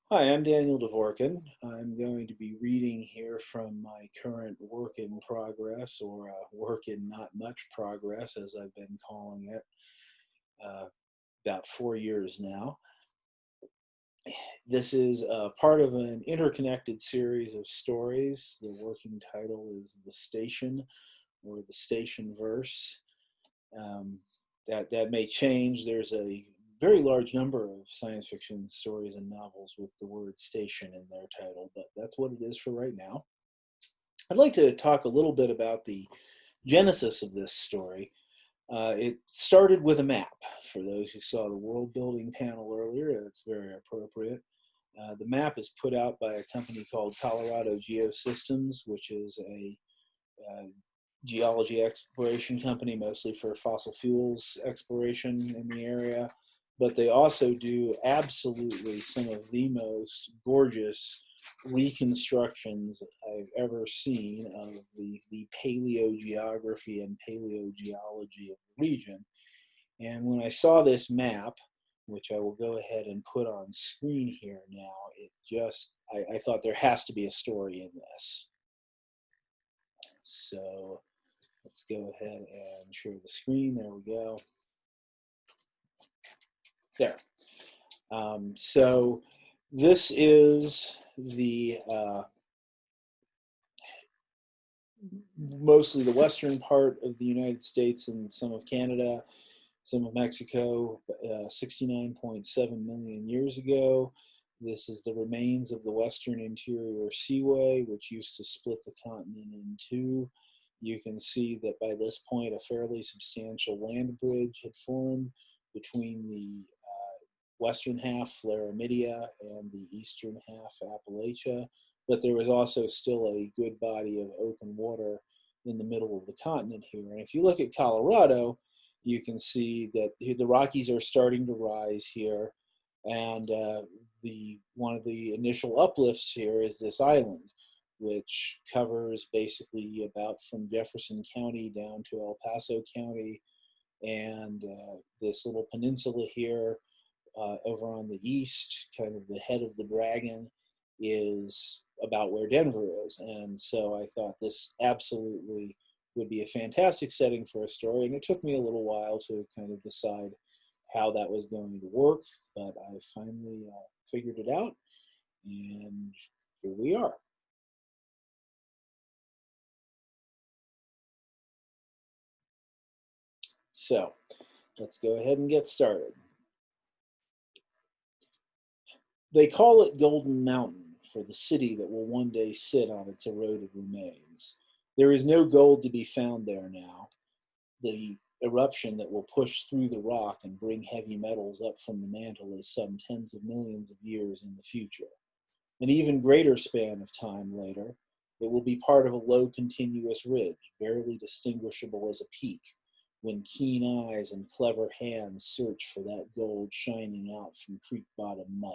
Hi, I'm Daniel Dvorkin. I'm going to be reading here from my current work in progress, or work in not much progress, as I've been calling it, uh, about 4 years now. This is part of an interconnected series of stories. The working title is The Station, or The Station Verse. Um, that may change. There's a very large number of science fiction stories and novels with the word station in their title, but that's what it is for right now. I'd like to talk a little bit about the genesis of this story. It started with a map. For those who saw the world building panel earlier, that's very appropriate. The map is put out by a company called Colorado Geosystems, which is a uh, geology exploration company, mostly for fossil fuels exploration in the area. But they also do absolutely some of the most gorgeous reconstructions I've ever seen of the paleogeography and paleogeology of the region. And when I saw this map, which I will go ahead and put on screen here now, I thought there has to be a story in this. So let's go ahead and share the screen. There we go. There. So this is the mostly the western part of the United States and some of Canada, some of Mexico, 69.7 million years ago. This is the remains of the Western Interior Seaway, which used to split the continent in two. You can see that by this point, a fairly substantial land bridge had formed between the western half, Laramidia, and the eastern half, Appalachia. But there was also still a good body of open water in the middle of the continent here. And if you look at Colorado, you can see that the Rockies are starting to rise here, and the one of the initial uplifts here is this island, which covers basically about from Jefferson County down to El Paso County, and this little peninsula here over on the east, kind of the head of the dragon, is about where Denver is. And so I thought this absolutely would be a fantastic setting for a story. And it took me a little while to kind of decide how that was going to work, but I finally figured it out, and here we are. So let's go ahead and get started. They call it Golden Mountain for the city that will one day sit on its eroded remains. There is no gold to be found there now. The eruption that will push through the rock and bring heavy metals up from the mantle is some tens of millions of years in the future. An even greater span of time later, it will be part of a low continuous ridge, barely distinguishable as a peak, when keen eyes and clever hands search for that gold shining out from creek bottom mud.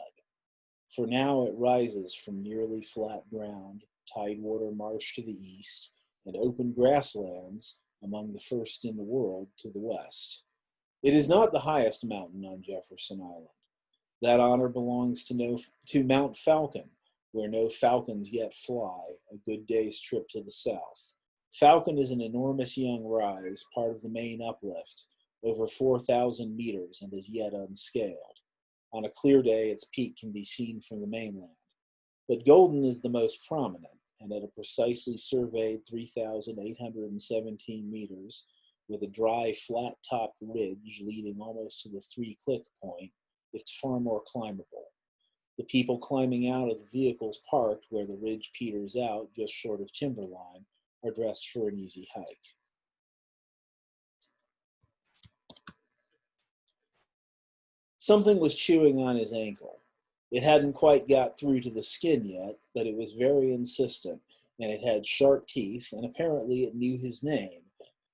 For now it rises from nearly flat ground, tidewater marsh to the east, and open grasslands, among the first in the world, to the west. It is not the highest mountain on Jefferson Island. That honor belongs to Mount Falcon, where no falcons yet fly, a good day's trip to the south. Falcon is an enormous young rise, part of the main uplift, over 4,000 meters, and is yet unscaled. On a clear day, its peak can be seen from the mainland. But Golden is the most prominent, and at a precisely surveyed 3,817 meters, with a dry, flat topped ridge leading almost to the three click point, it's far more climbable. The people climbing out of the vehicles parked where the ridge peters out just short of timberline are dressed for an easy hike. Something was chewing on his ankle. It hadn't quite got through to the skin yet, but it was very insistent, and it had sharp teeth, and apparently it knew his name,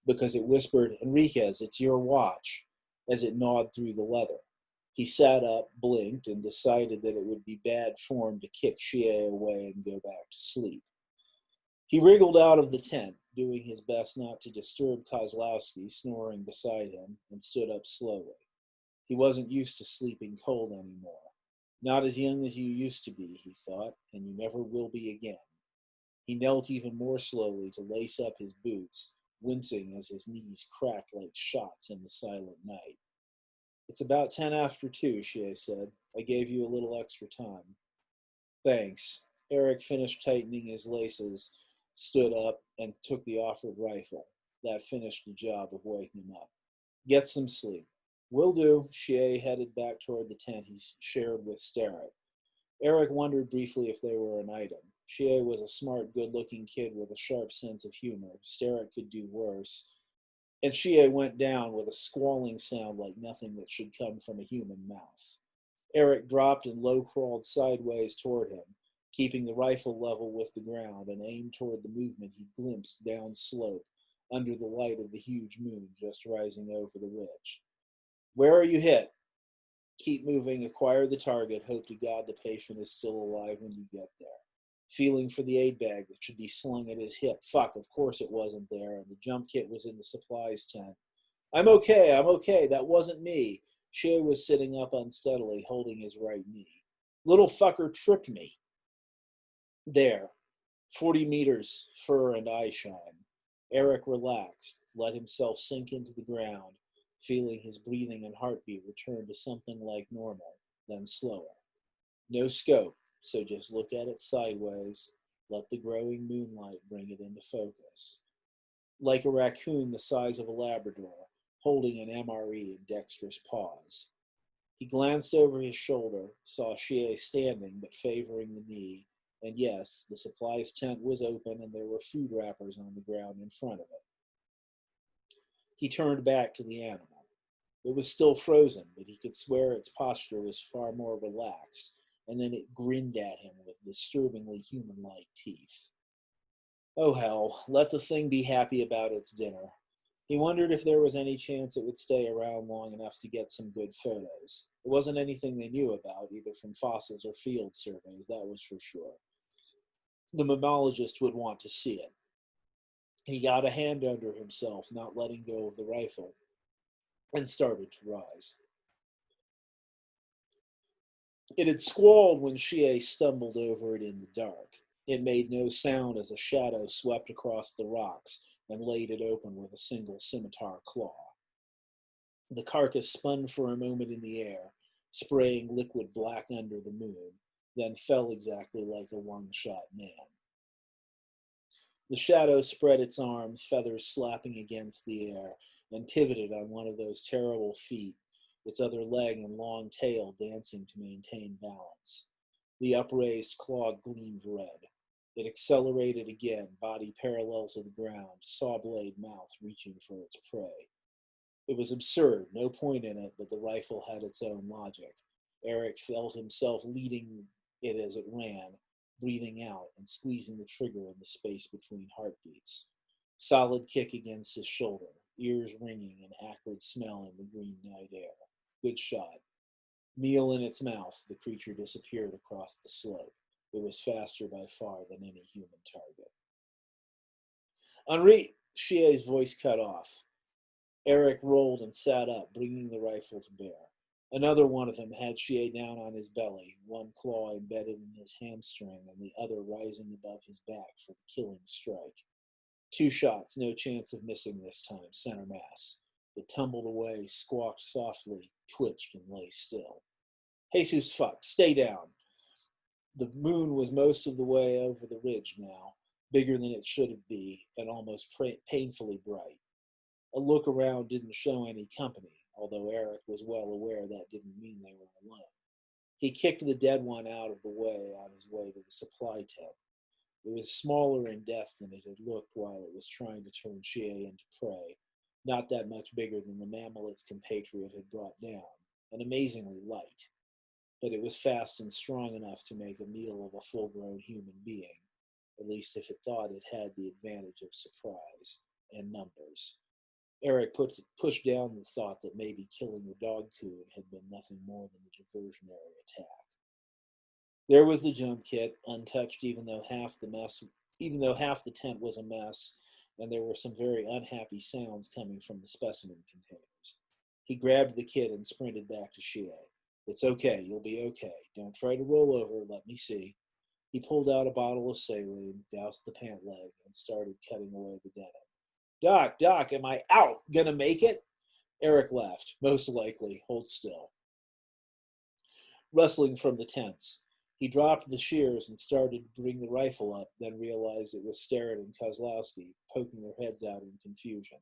because it whispered, "Enriquez, it's your watch," as it gnawed through the leather. He sat up, blinked, and decided that it would be bad form to kick Shea away and go back to sleep. He wriggled out of the tent, doing his best not to disturb Kozlowski snoring beside him, and stood up slowly. He wasn't used to sleeping cold anymore. Not as young as you used to be, he thought, and you never will be again. He knelt even more slowly to lace up his boots, wincing as his knees cracked like shots in the silent night. It's about 10 after 2, Shea said. I gave you a little extra time. Thanks. Eric finished tightening his laces, stood up, and took the offered rifle. That finished the job of waking him up. Get some sleep. Will do. Shea headed back toward the tent he shared with Starrett. Eric wondered briefly if they were an item. Shea was a smart, good-looking kid with a sharp sense of humor. Starrett could do worse. And Shea went down with a squalling sound like nothing that should come from a human mouth. Eric dropped and low-crawled sideways toward him, keeping the rifle level with the ground, and aimed toward the movement he glimpsed down slope under the light of the huge moon just rising over the ridge. Where are you hit? Keep moving, acquire the target, hope to God the patient is still alive when you get there. Feeling for the aid bag that should be slung at his hip. Fuck, of course it wasn't there, and the jump kit was in the supplies tent. I'm okay, that wasn't me. Shea was sitting up unsteadily, holding his right knee. Little fucker tripped me. There, 40 meters, fur and eye shine. Eric relaxed, let himself sink into the ground, feeling his breathing and heartbeat return to something like normal, then slower. No scope, so just look at it sideways, let the growing moonlight bring it into focus. Like a raccoon the size of a Labrador, holding an MRE in dexterous paws. He glanced over his shoulder, saw Shea standing but favoring the knee, and yes, the supplies tent was open and there were food wrappers on the ground in front of it. He turned back to the animal. It was still frozen, but he could swear its posture was far more relaxed, and then it grinned at him with disturbingly human-like teeth. Oh hell, let the thing be happy about its dinner. He wondered if there was any chance it would stay around long enough to get some good photos. It wasn't anything they knew about, either from fossils or field surveys, that was for sure. The mammologist would want to see it. He got a hand under himself, not letting go of the rifle, and started to rise. It had squalled when Shea stumbled over it in the dark. It made no sound as a shadow swept across the rocks and laid it open with a single scimitar claw. The carcass spun for a moment in the air, spraying liquid black under the moon, then fell exactly like a lung-shot man. The shadow spread its arms, feathers slapping against the air, and pivoted on one of those terrible feet, its other leg and long tail dancing to maintain balance. The upraised claw gleamed red. It accelerated again, body parallel to the ground, saw-blade mouth reaching for its prey. It was absurd, no point in it, but the rifle had its own logic. Eric felt himself leading it as it ran, breathing out and squeezing the trigger in the space between heartbeats. Solid kick against his shoulder, ears ringing, an acrid smell in the green night air. Good shot. Meal in its mouth, the creature disappeared across the slope. It was faster by far than any human target. Henri, Shie's voice cut off. Eric rolled and sat up, bringing the rifle to bear. Another one of them had Shea down on his belly, one claw embedded in his hamstring and the other rising above his back for the killing strike. 2 shots, no chance of missing this time, center mass. It tumbled away, squawked softly, twitched, and lay still. Jesus fuck, stay down. The moon was most of the way over the ridge now, bigger than it should be, and almost painfully bright. A look around didn't show any company, although Eric was well aware that didn't mean they were alone. He kicked the dead one out of the way on his way to the supply tent. It was smaller in depth than it had looked while it was trying to turn Shea into prey, not that much bigger than the mammal its compatriot had brought down, and amazingly light. But it was fast and strong enough to make a meal of a full-grown human being, at least if it thought it had the advantage of surprise and numbers. Eric pushed down the thought that maybe killing the dog coon had been nothing more than a diversionary attack. There was the jump kit, untouched even though half the tent was a mess, and there were some very unhappy sounds coming from the specimen containers. He grabbed the kit and sprinted back to Shea. It's okay. You'll be okay. Don't try to roll over. Let me see. He pulled out a bottle of saline, doused the pant leg, and started cutting away the denim. Doc, am I out? Gonna make it? Eric laughed. Most likely. Hold still. Rustling from the tents. He dropped the shears and started to bring the rifle up, then realized it was Starrett and Kozlowski, poking their heads out in confusion.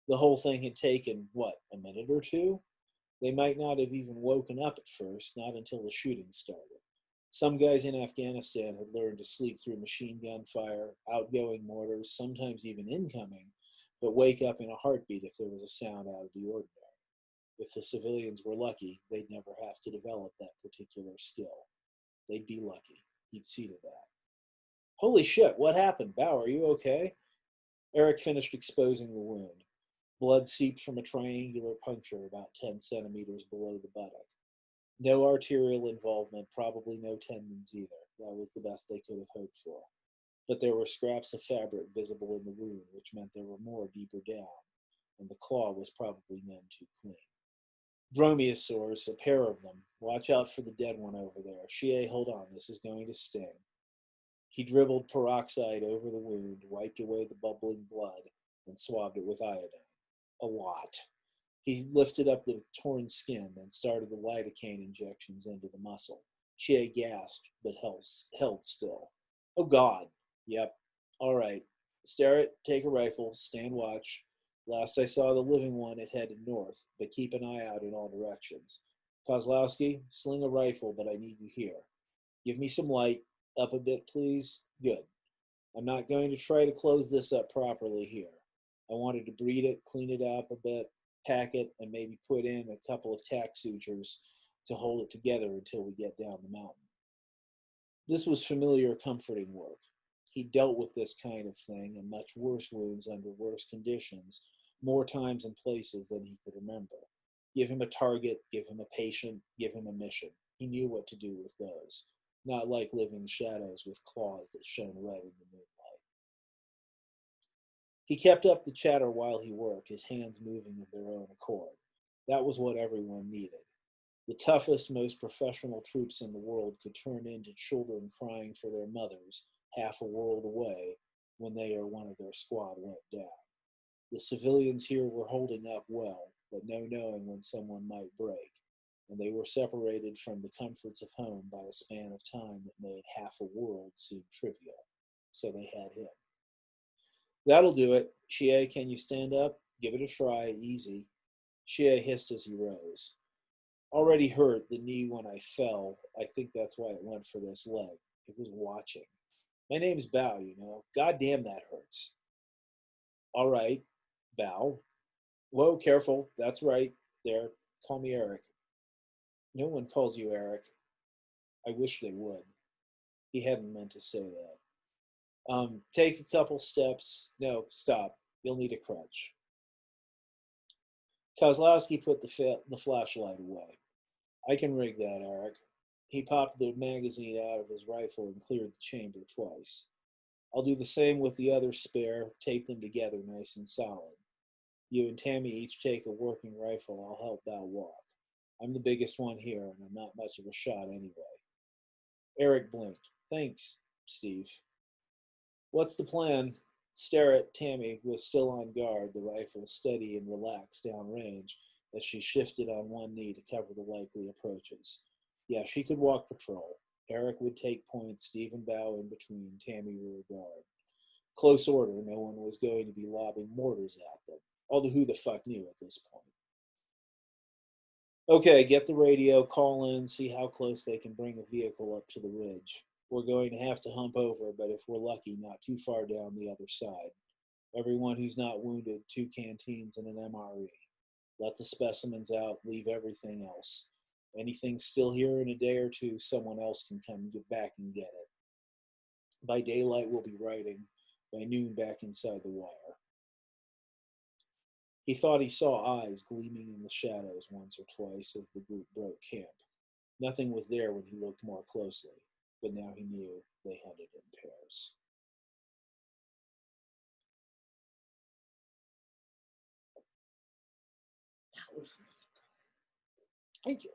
The whole thing had taken, what, a minute or two? They might not have even woken up at first, not until the shooting started. Some guys in Afghanistan had learned to sleep through machine gun fire, outgoing mortars, sometimes even incoming, but wake up in a heartbeat if there was a sound out of the ordinary. If the civilians were lucky, they'd never have to develop that particular skill. They'd be lucky. He'd see to that. Holy shit, what happened? Bow, are you okay? Eric finished exposing the wound. Blood seeped from a triangular puncture about 10 centimeters below the buttock. No arterial involvement, probably no tendons either. That was the best they could have hoped for. But there were scraps of fabric visible in the wound, which meant there were more deeper down, and the claw was probably none too clean. Dromaeosaurs, a pair of them. Watch out for the dead one over there. Shie, hold on, this is going to sting. He dribbled peroxide over the wound, wiped away the bubbling blood, and swabbed it with iodine. A lot. He lifted up the torn skin and started the lidocaine injections into the muscle. Shie gasped, but held still. Oh, God. Yep. All right. Starrett, take a rifle, stand watch. Last I saw the living one, it headed north, but keep an eye out in all directions. Kozlowski, sling a rifle, but I need you here. Give me some light. Up a bit, please. Good. I'm not going to try to close this up properly here. I wanted to breed it, clean it up a bit, pack it, and maybe put in a couple of tack sutures to hold it together until we get down the mountain. This was familiar, comforting work. He dealt with this kind of thing and much worse wounds under worse conditions, more times and places than he could remember. Give him a target, give him a patient, give him a mission. He knew what to do with those. Not like living shadows with claws that shone red in the moonlight. He kept up the chatter while he worked, his hands moving of their own accord. That was what everyone needed. The toughest, most professional troops in the world could turn into children crying for their mothers half a world away when they or one of their squad went down. The civilians here were holding up well, but no knowing when someone might break, and they were separated from the comforts of home by a span of time that made half a world seem trivial. So they had him. That'll do it. Shie, can you stand up? Give it a try, easy. Shie hissed as he rose. Already hurt the knee when I fell. I think that's why it went for this leg. It was watching. My name's Bao, you know. God damn, that hurts. All right, Bao. Whoa, careful. That's right. There. Call me Eric. No one calls you Eric. I wish they would. He hadn't meant to say that. Take a couple steps. No, stop. You'll need a crutch. Kozlowski put the flashlight away. I can rig that, Eric. He popped the magazine out of his rifle and cleared the chamber twice. I'll do the same with the other spare, tape them together nice and solid. You and Tammy each take a working rifle. I'll help Bao walk. I'm the biggest one here, and I'm not much of a shot anyway. Eric blinked. Thanks, Steve. What's the plan? Starrett, Tammy, was still on guard, the rifle steady and relaxed downrange as she shifted on one knee to cover the likely approaches. Yeah, she could walk patrol. Eric would take point, Steve and Bao in between, Tammy rear guard. Close order, no one was going to be lobbing mortars at them. Although who the fuck knew at this point? Okay, get the radio, call in, see how close they can bring a vehicle up to the ridge. We're going to have to hump over, but if we're lucky, not too far down the other side. Everyone who's not wounded, 2 canteens and an MRE. Let the specimens out, leave everything else. Anything still here in a day or two, someone else can come get back and get it. By daylight, we'll be riding. By noon, back inside the wire. He thought he saw eyes gleaming in the shadows once or twice as the group broke camp. Nothing was there when he looked more closely, but now he knew they hunted in pairs. That was really good. Thank you.